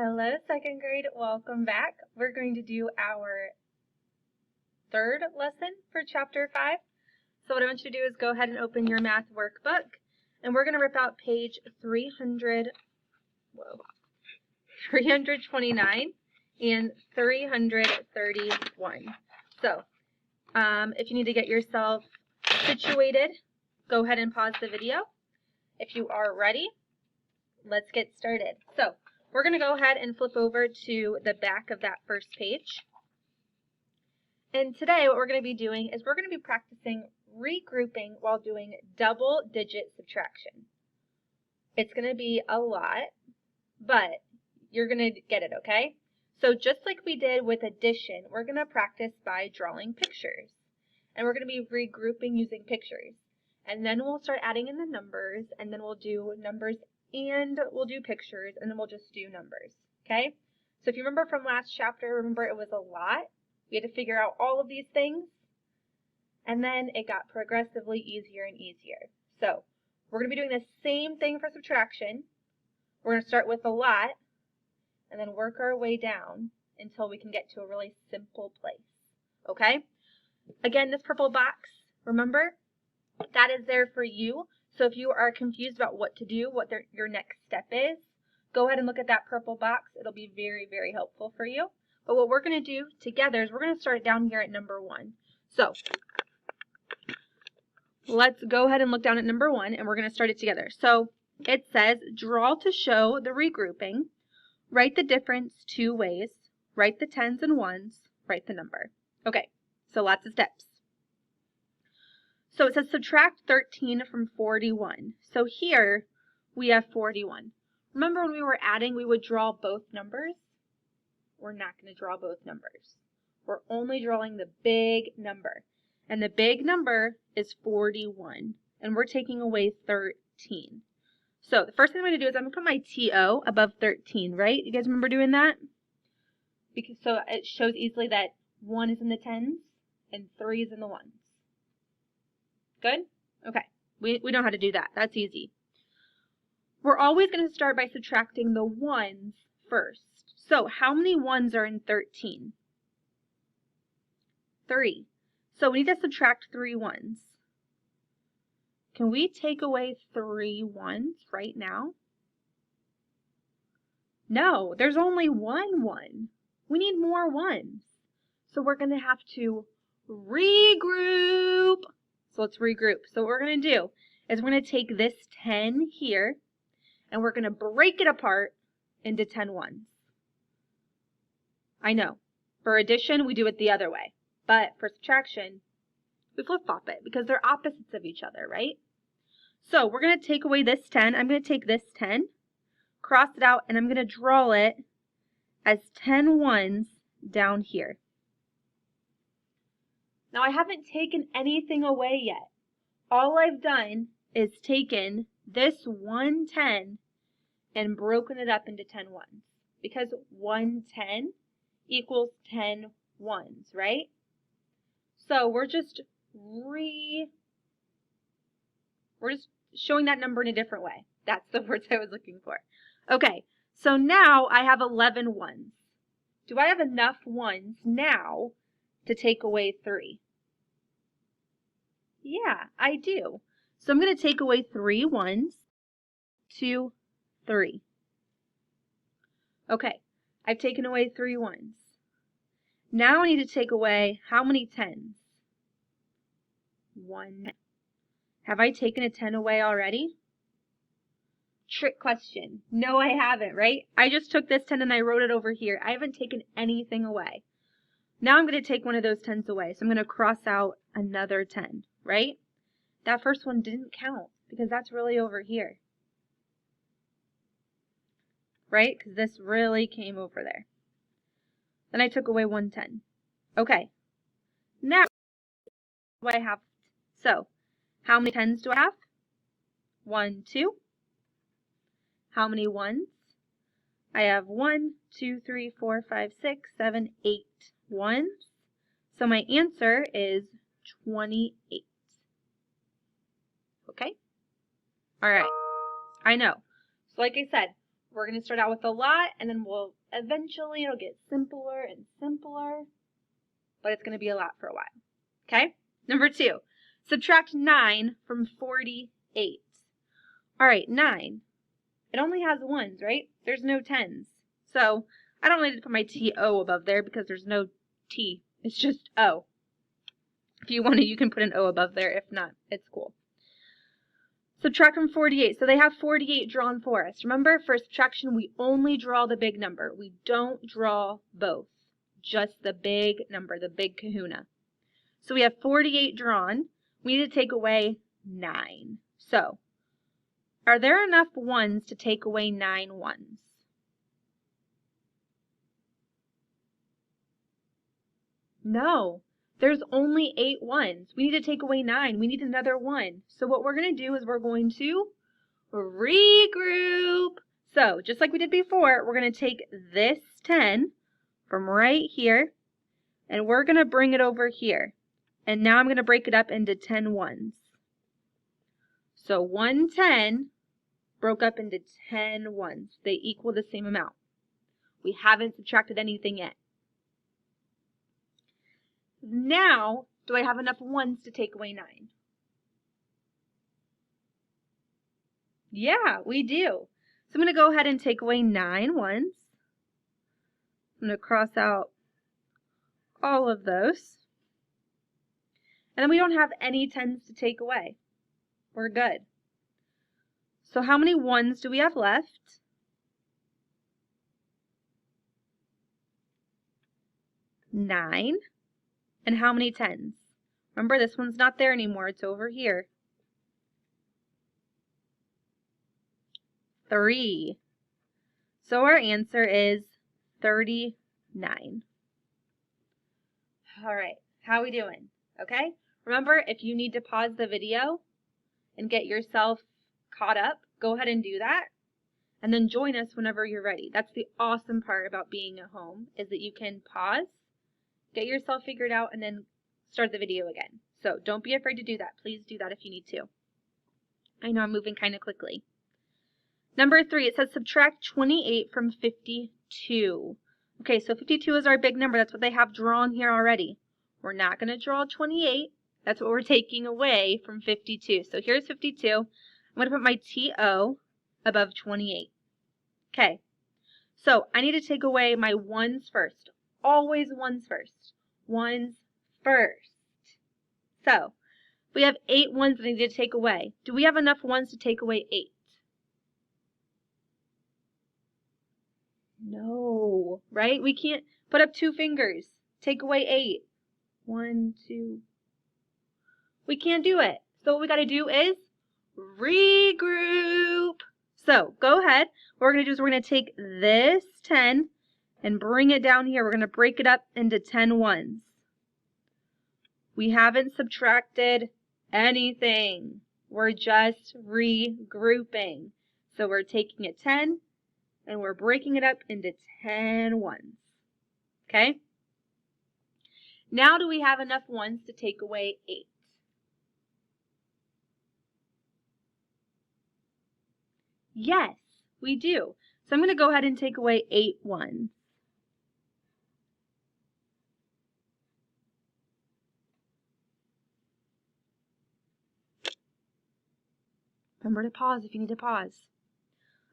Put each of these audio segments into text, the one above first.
Hello, second grade. Welcome back. We're going to do our third lesson for chapter 5. So what I want you to do is go ahead and open your math workbook, and we're going to rip out page 329 and 331. So if you need to get yourself situated, go ahead and pause the video. If you are ready, let's get started. So we're going to go ahead and flip over to the back of that first page. And today what we're going to be doing is we're going to be practicing regrouping while doing double-digit subtraction. It's going to be a lot, but you're going to get it, okay? So just like we did with addition, we're going to practice by drawing pictures. And we're going to be regrouping using pictures. And then we'll start adding in the numbers, and then we'll do numbers and we'll do pictures, and then we'll just do numbers, okay? So if you remember from last chapter, remember it was a lot. We had to figure out all of these things, and then it got progressively easier and easier. So we're going to be doing the same thing for subtraction. We're going to start with a lot, and then work our way down until we can get to a really simple place, okay? Again, this purple box, remember, that is there for you. So if you are confused about what to do, what your next step is, go ahead and look at that purple box. It'll be very, very helpful for you. But what we're going to do together is we're going to start down here at number 1. So let's go ahead and look down at number 1, and we're going to start it together. So it says, draw to show the regrouping, write the difference 2 ways, write the tens and ones, write the number. Okay, so lots of steps. So it says subtract 13 from 41. So here we have 41. Remember when we were adding, we would draw both numbers? We're not going to draw both numbers. We're only drawing the big number. And the big number is 41. And we're taking away 13. So the first thing I'm going to do is I'm going to put my TO above 13, right? You guys remember doing that? Because so it shows easily that 1 is in the tens and 3 is in the ones. Good? Okay. We know how to do that. That's easy. We're always going to start by subtracting the ones first. So how many ones are in 13? 3. So we need to subtract 3 ones. Can we take away 3 ones right now? No, there's only 1 1. We need more ones. So we're going to have to regroup. So let's regroup. So what we're going to do is we're going to take this 10 here, and we're going to break it apart into 10 ones. I know, for addition, we do it the other way. But for subtraction, we flip-flop it because they're opposites of each other, right? So we're going to take away this 10. I'm going to take this 10, cross it out, and I'm going to draw it as 10 ones down here. Now, I haven't taken anything away yet. All I've done is taken this 110 and broken it up into 10 ones. Because 110 equals 10 ones, right? So we're just showing that number in a different way. That's the words I was looking for. Okay, so now I have 11 ones. Do I have enough ones now to take away 3? Yeah, I do. So I'm going to take away 3 ones, 2, 3. Okay, I've taken away 3 ones. Now I need to take away how many tens? 1. Have I taken a 10 away already? Trick question. No, I haven't, right? I just took this 10 and I wrote it over here. I haven't taken anything away. Now I'm going to take one of those 10s away. So I'm going to cross out another 10, right? That first one didn't count because that's really over here. Right? Because this really came over there. Then I took away 110. Okay. Now, what do I have? So, how many 10s do I have? 1, 2. How many ones? I have 1, 2, 3, 4, 5, 6, 7, 8 ones. So my answer is 28. Okay? All right. I know. So like I said, we're going to start out with a lot, and then eventually it'll get simpler and simpler, but it's going to be a lot for a while. Okay? Number 2, subtract 9 from 48. All right, 9. It only has 1s, right? There's no 10s. So I don't need to put my T-O above there because there's no T. It's just O. If you want to, you can put an O above there. If not, it's cool. Subtract from 48. So they have 48 drawn for us. Remember, for subtraction, we only draw the big number. We don't draw both. Just the big number, the big kahuna. So we have 48 drawn. We need to take away 9. So, are there enough 1s to take away 9 1s? No. There's only 8 1s. We need to take away 9. We need another 1. So what we're going to do is we're going to regroup. So just like we did before, we're going to take this 10 from right here, and we're going to bring it over here. And now I'm going to break it up into 10 1s. So 110 broke up into 10 1s. They equal the same amount. We haven't subtracted anything yet. Now, do I have enough 1s to take away 9? Yeah, we do. So I'm going to go ahead and take away 9 1s. I'm going to cross out all of those. And then we don't have any 10s to take away. We're good. So how many 1s do we have left? 9. And how many 10s? Remember, this one's not there anymore. It's over here. 3. So our answer is 39. All right. How are we doing? Okay? Remember, if you need to pause the video and get yourself caught up, go ahead and do that. And then join us whenever you're ready. That's the awesome part about being at home, is that you can pause, get yourself figured out, and then start the video again. So don't be afraid to do that. Please do that if you need to. I know I'm moving kind of quickly. Number 3, it says subtract 28 from 52. Okay, so 52 is our big number. That's what they have drawn here already. We're not going to draw 28. That's what we're taking away from 52. So here's 52. I'm going to put my T-O above 28. Okay, so I need to take away my 1s first. Always 1s first. 1s first. So, we have 8 1s that I need to take away. Do we have enough 1s to take away 8? No, right? We can't put up 2 fingers. Take away 8. 1, 2. We can't do it. So what we got to do is regroup. So go ahead. What we're going to do is we're going to take this 10 and bring it down here. We're going to break it up into 10 1s. We haven't subtracted anything. We're just regrouping. So we're taking a 10 and we're breaking it up into 10 1s. Okay? Now do we have enough 1s to take away 8? Yes, we do. So I'm going to go ahead and take away 8 1s. Remember to pause if you need to pause.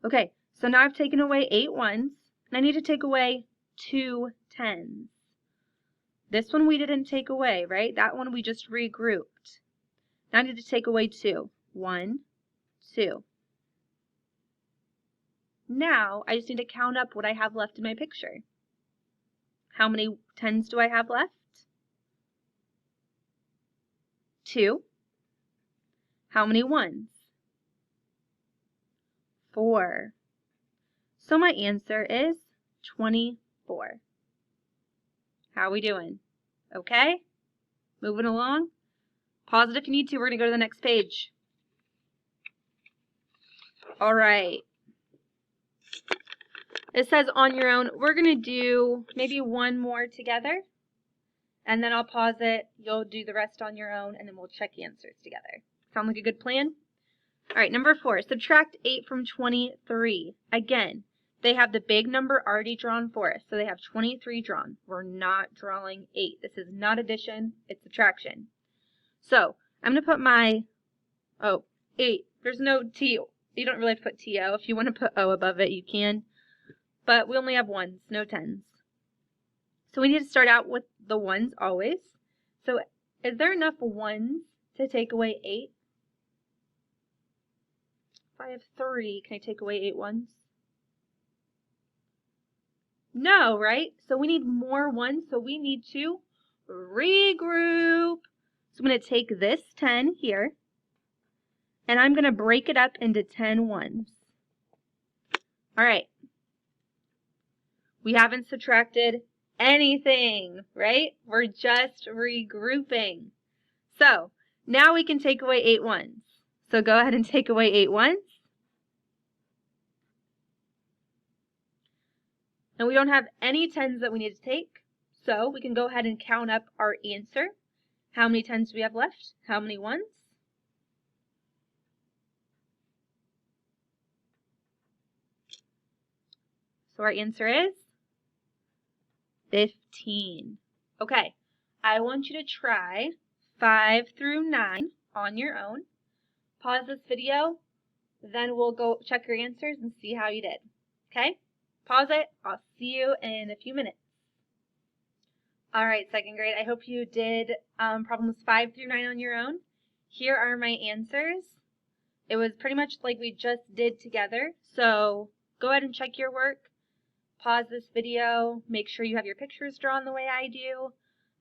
Okay, so now I've taken away 8 1s, and I need to take away 2 10s. This one we didn't take away, right? That one we just regrouped. Now I need to take away 2. 1, 2. Now I just need to count up what I have left in my picture. How many 10s do I have left? 2. How many 1s? 4. So my answer is 24. How are we doing? Okay? Moving along? Pause it if you need to. We're going to go to the next page. All right. It says on your own. We're going to do maybe one more together. And then I'll pause it. You'll do the rest on your own. And then we'll check answers together. Sound like a good plan? All right, number 4. Subtract 8 from 23. Again, they have the big number already drawn for us. So they have 23 drawn. We're not drawing 8. This is not addition, it's subtraction. So I'm going to put my, 8. There's no T. You don't really have to put TO. If you want to put O above it, you can. But we only have 1s, no 10s. So we need to start out with the 1s always. So is there enough 1s to take away 8? If I have 3, can I take away 8 1s? No, right? So we need more 1s, so we need to regroup. So I'm going to take this 10 here, and I'm going to break it up into 10 1s. All right. We haven't subtracted anything, right? We're just regrouping. So now we can take away 8 1s. So go ahead and take away 8 1s. And we don't have any 10s that we need to take, so we can go ahead and count up our answer. How many 10s do we have left? How many 1s? So our answer is 15. Okay, I want you to try 5 through 9 on your own. Pause this video, then we'll go check your answers and see how you did. Okay? Pause it. I'll see you in a few minutes. All right, second grade, I hope you did problems 5 through 9 on your own. Here are my answers. It was pretty much like we just did together. So go ahead and check your work. Pause this video. Make sure you have your pictures drawn the way I do.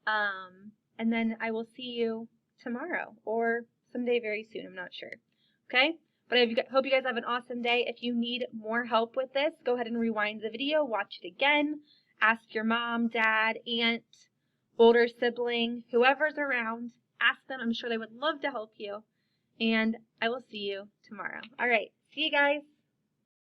And then I will see you tomorrow or someday very soon. I'm not sure. Okay? But I hope you guys have an awesome day. If you need more help with this, go ahead and rewind the video, watch it again, ask your mom, dad, aunt, older sibling, whoever's around, ask them. I'm sure they would love to help you. And I will see you tomorrow. All right. See you guys.